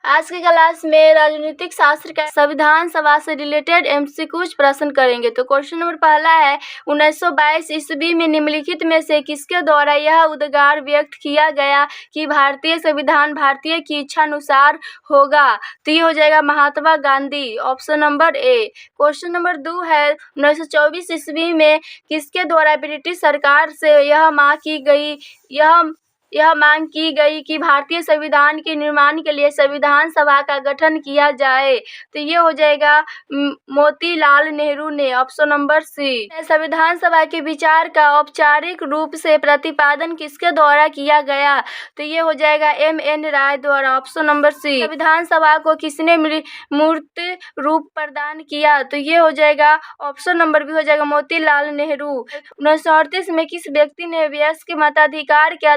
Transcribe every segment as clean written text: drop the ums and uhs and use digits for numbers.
आज की क्लास में राजनीतिक शास्त्र का संविधान सभा से रिलेटेड एमसीक्यूज प्रश्न करेंगे। तो क्वेश्चन नंबर पहला है, 1922 ईस्वी में निम्नलिखित में से किसके द्वारा यह उद्गार व्यक्त किया गया कि भारतीय संविधान भारतीय की इच्छा अनुसार होगा? तो ये हो जाएगा Mahatma Gandhi, option number A. Question number 2 है, 1924 ईस्वी में किसके द्वारा ब्रिटिश सरकार से यह मांग की गई कि भारतीय संविधान के निर्माण के लिए संविधान सभा का गठन किया जाए? तो ये हो जाएगा मोतीलाल नेहरू ने, ऑप्शन नंबर सी। संविधान सभा के विचार का औपचारिक रूप से प्रतिपादन किसके द्वारा किया गया? तो ये हो जाएगा एम.एन. राय द्वारा, ऑप्शन नंबर सी। संविधान सभा को किसने मूर्त रूप प्रदान किया? तो ये हो जाएगा ऑप्शन नंबर बी, हो जाएगा मोतीलाल नेहरू। 1938 में किस व्यक्ति ने वयस्क मताधिकार के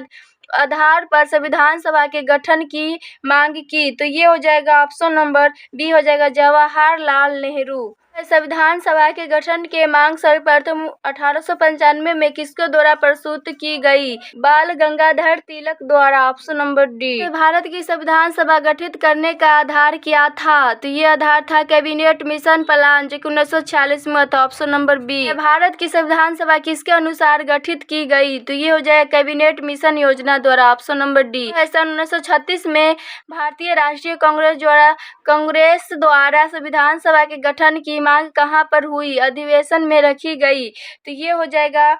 आधार पर संविधान सभा के गठन की मांग की? तो ये हो जाएगा ऑप्शन नंबर बी, हो जाएगा जवाहरलाल नेहरू। संविधान सभा के गठन के मांग सर्वप्रथम 1895 में किसके द्वारा प्रस्तुत की गई? बाल गंगाधर तिलक द्वारा, ऑप्शन नंबर डी। भारत की संविधान सभा गठित करने का आधार क्या था? तो ये आधार था कैबिनेट मिशन प्लान, जो 1946 में था, ऑप्शन नंबर बी। भारत की संविधान सभा किसके अनुसार गठित की गई? तो ये हो जाएगा कैबिनेट मिशन योजना द्वारा, ऑप्शन नंबर डी। सन 1936 में भारतीय राष्ट्रीय कांग्रेस द्वारा संविधान सभा के गठन की मांग कहाँ पर हुई? अधिवेशन में रखी गई। तो ये हो जाएगा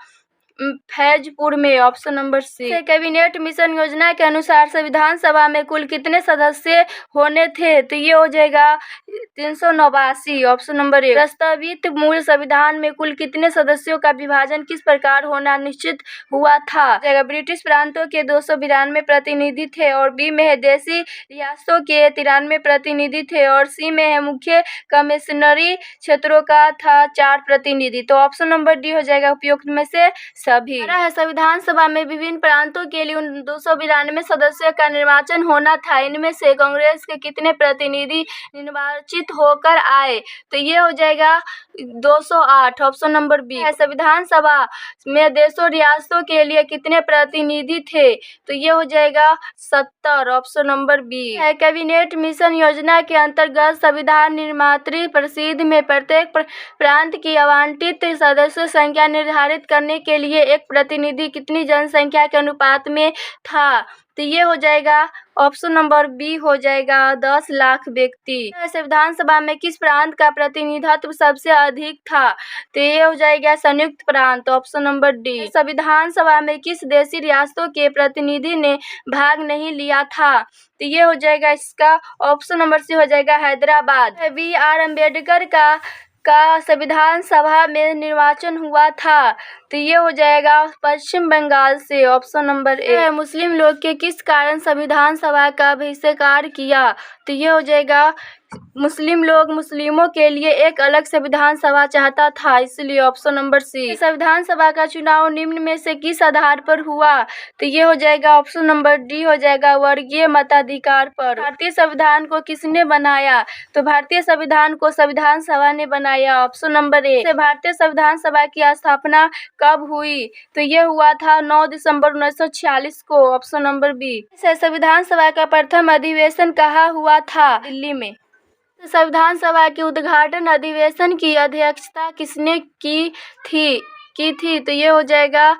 फैजपुर में, option number C. Cabinet mission योजना के अनुसार संविधान सभा में कुल कितने सदस्य होने थे? तो ये हो जाएगा 389, ऑप्शन नंबर ए। प्रस्तावित मूल संविधान में कुल कितने सदस्यों का विभाजन किस प्रकार होना निश्चित हुआ था? ब्रिटिश प्रांतों के 292 प्रतिनिधि थे, और बी में है देशी रियासतों के 93 प्रतिनिधि थे, और सी में है मुख्य कमिश्नरी क्षेत्रों का था 4 प्रतिनिधि। तो ऑप्शन नंबर डी हो जाएगा उपयुक्त में से सभी। संविधान सभा में विभिन्न प्रांतों के लिए 292 सदस्यों का निर्वाचन होना था। इनमें से कांग्रेस के कितने प्रतिनिधि निर्वाचित होकर आए? तो ये हो जाएगा 208, ऑप्शन नंबर बी। संविधान सभा में देशों रियासतों के लिए कितने प्रतिनिधि थे? तो ये हो जाएगा 70, option number B. Cabinet mission योजना के अंतर्गत संविधान निर्मात्री परिषद में प्रत्येक प्रांत की आवंटित सदस्य संख्या निर्धारित करने के लिए एक प्रतिनिधि कितनी जनसंख्या के अनुपात में था? तो ये हो जाएगा ऑप्शन नंबर बी, हो जाएगा 10 लाख व्यक्ति। संविधान सभा में किस प्रांत का प्रतिनिधित्व सबसे अधिक था? तो ये हो जाएगा संयुक्त प्रांत, ऑप्शन नंबर डी। संविधान सभा में किस देशी रियासतों के प्रतिनिधि ने भाग नहीं लिया था? तो ये हो जाएगा इसका ऑप्शन नंबर सी, हो जाएगा हैदराबाद। बी.आर. अम्बेडकर का संविधान सभा में निर्वाचन हुआ था। तो ये हो जाएगा पश्चिम बंगाल से, ऑप्शन नंबर ए। मुस्लिम लोग के किस कारण संविधान सभा का बहिष्कार किया? तो ये हो जाएगा मुस्लिमों के लिए एक अलग संविधान सभा चाहता था, इसलिए, ऑप्शन नंबर सी। संविधान सभा का चुनाव निम्न में से किस आधार पर हुआ? तो ये हो जाएगा ऑप्शन नंबर डी, हो जाएगा वर्गीय मताधिकार पर। भारतीय संविधान को किसने बनाया? तो भारतीय संविधान को संविधान सभा ने बनाया, ऑप्शन नंबर ए। भारतीय संविधान सभा की स्थापना कब हुई? तो ये हुआ था 9 दिसंबर 1946 को, ऑप्शन नंबर बी। संविधान सभा का प्रथम अधिवेशन कहाँ हुआ था? दिल्ली में। संविधान सभा के उद्घाटन अधिवेशन की अध्यक्षता किसने की थी? तो ये हो जाएगा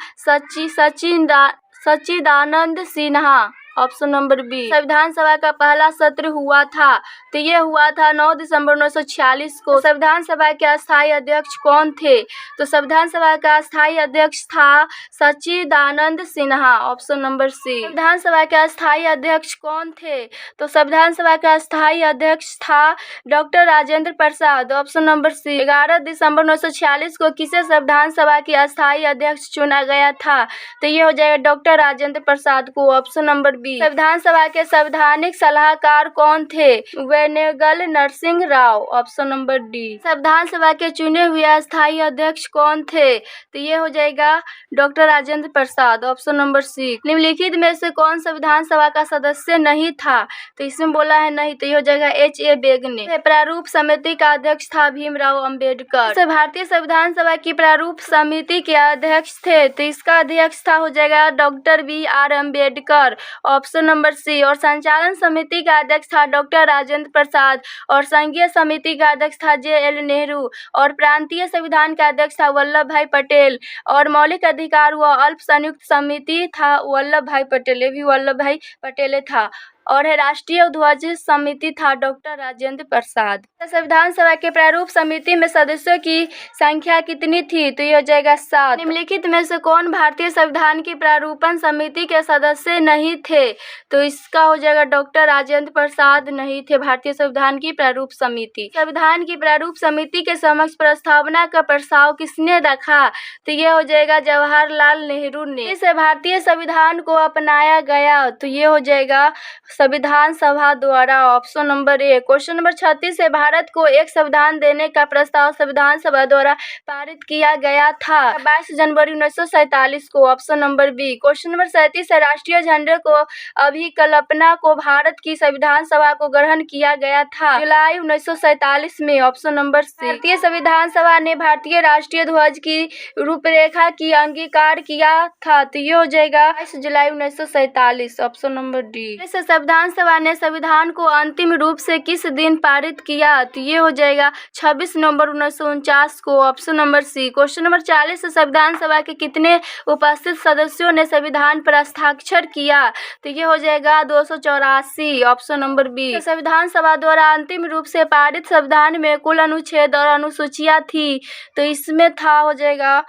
सच्चिदानंद सिन्हा, ऑप्शन नंबर बी। संविधान सभा का पहला सत्र हुआ था। तो ये हुआ था 9 दिसंबर 1946 को। संविधान सभा के अस्थायी अध्यक्ष कौन थे? तो संविधान सभा का अस्थायी अध्यक्ष था सच्चिदानंद सिन्हा, ऑप्शन नंबर सी। संविधान सभा के अस्थायी अध्यक्ष कौन थे? तो संविधान सभा का अस्थायी अध्यक्ष था doctor Rajendra Prasad, option number सी। 11 दिसंबर 1946 को किसे संविधान सभा के अस्थायी अध्यक्ष चुना गया था? तो ये हो जाएगा डॉक्टर राजेंद्र प्रसाद को, ऑप्शन नंबर बी। संविधान सभा के संवैधानिक सलाहकार कौन थे? Benegal Narasimha Rau, option number D. संविधान सभा के चुने हुए अस्थायी अध्यक्ष कौन थे? तो ये हो जाएगा doctor Rajendra Prasad, option number सी। निम्नलिखित में से कौन संविधान सभा का सदस्य नहीं था? तो इसमें बोला है नहीं, तो ये हो जाएगा H.A. बेगने। प्रारूप समिति का अध्यक्ष था भीमराव अंबेडकर। भारतीय संविधान सभा की प्रारूप समिति के अध्यक्ष थे, तो इसका अध्यक्ष था, हो जाएगा doctor B.R. Ambedkar, option number C. और संचालन समिति का अध्यक्ष था डॉक्टर राजेंद्र प्रसाद। और संघीय समिति का अध्यक्ष था JL नेहरू। और प्रांतीय संविधान का अध्यक्ष था वल्लभ भाई पटेल। और मौलिक अधिकार व अल्प संयुक्त समिति था वल्लभ भाई पटेल, ये भी वल्लभ भाई पटेल था। और है राष्ट्रीय ध्वज समिति था डॉक्टर राजेंद्र प्रसाद। संविधान सभा के प्रारूप समिति में सदस्यों की संख्या कितनी थी? तो ये हो जाएगा 7। निम्नलिखित में से कौन भारतीय संविधान की प्रारूपण समिति के सदस्य नहीं थे? तो इसका हो जाएगा डॉक्टर राजेंद्र प्रसाद नहीं थे भारतीय संविधान की प्रारूप समिति। संविधान की प्रारूप समिति के समक्ष प्रस्तावना का प्रस्ताव किसने रखा? तो ये हो जाएगा जवाहरलाल नेहरू ने। इस भारतीय संविधान को अपनाया गया? तो ये हो जाएगा संविधान सभा द्वारा, option number A. Question number 36 है, भारत को एक संविधान देने का प्रस्ताव संविधान सभा द्वारा पारित किया गया था? 22 जनवरी 1947 को, option number B. Question number 37 है, राष्ट्रीय झंडे को अभिकल्पना को भारत की संविधान सभा को ग्रहण किया गया था जुलाई 1947 में, ऑप्शन नंबर सी। भारतीय संविधान सभा ने भारतीय राष्ट्रीय ध्वज की रूपरेखा की अंगीकार किया था? तो ये हो जाएगा 22 जुलाई 1947, ऑप्शन नंबर डी। संविधान सभा ने संविधान को अंतिम रूप से किस दिन पारित किया? तो ये हो जाएगा 26 नवंबर 1949 को, option number C. Question number 40, संविधान सभा के कितने उपस्थित सदस्यों ने संविधान पर हस्ताक्षर किया? तो ये हो जाएगा 284, ऑप्शन नंबर बी। तो संविधान सभा द्वारा अंतिम रूप से पारित संविधान में कुल अनुच्छेद और अनुसूचियां थी? तो इसमें था हो जाएगा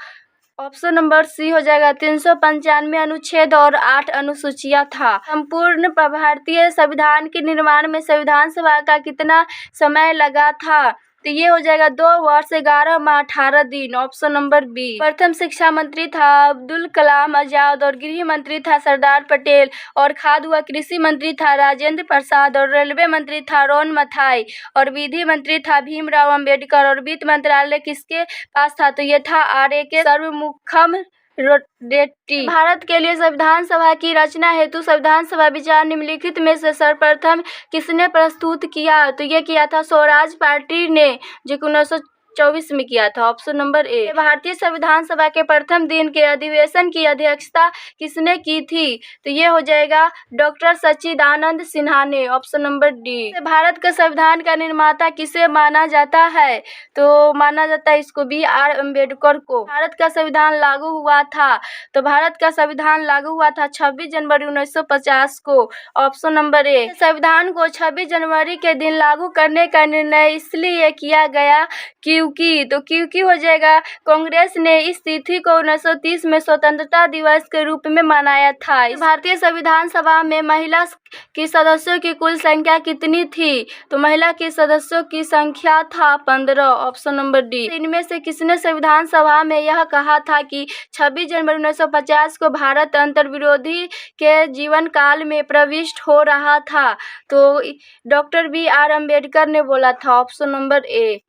ऑप्शन नंबर सी हो जाएगा 395 अनुच्छेद और 8 अनुसूचियां था। संपूर्ण भारतीय संविधान के निर्माण में संविधान सभा का कितना समय लगा था? तो ये हो जाएगा 2 वर्ष 11 माह 18 दिन, ऑप्शन नंबर बी। प्रथम शिक्षा मंत्री था अब्दुल कलाम आजाद। और गृह मंत्री था सरदार पटेल। और खाद्य व कृषि मंत्री था राजेंद्र प्रसाद। और रेलवे मंत्री था रोन मथाई। और विधि मंत्री था भीमराव अंबेडकर। और वित्त मंत्रालय किसके पास था? तो ये था RK सर्वमुखम रेड्डी। भारत के लिए संविधान सभा की रचना हेतु संविधान सभा विचार निम्नलिखित में से सर्वप्रथम किसने प्रस्तुत किया? तो ये किया था स्वराज पार्टी ने, जो 1924 में किया था, ऑप्शन नंबर ए। भारतीय संविधान सभा के प्रथम दिन के अधिवेशन की अध्यक्षता किसने की थी? तो ये हो जाएगा डॉक्टर सच्चिदानंद सिन्हा ने, ऑप्शन नंबर डी। भारत का संविधान का निर्माता किसे माना जाता है? तो माना जाता है इसको BR अम्बेडकर को। भारत का संविधान लागू हुआ था? तो भारत का संविधान लागू हुआ था 26 जनवरी 1950 को, ऑप्शन नंबर ए। संविधान को 26 जनवरी के दिन लागू करने का निर्णय इसलिए किया गया क्योंकि हो जाएगा कांग्रेस ने इस तिथि को 1930 में स्वतंत्रता दिवस के रूप में मनाया था। भारतीय संविधान सभा में महिला की सदस्यों की कुल संख्या कितनी थी? तो महिला के सदस्यों की संख्या था 15, ऑप्शन नंबर डी। इनमें से किसने संविधान सभा में यह कहा था कि 26 जनवरी 1950 को भारत अंतर्विरोधी के जीवन काल में प्रविष्ट हो रहा था? तो डॉक्टर BR अम्बेडकर ने बोला था, ऑप्शन नंबर ए।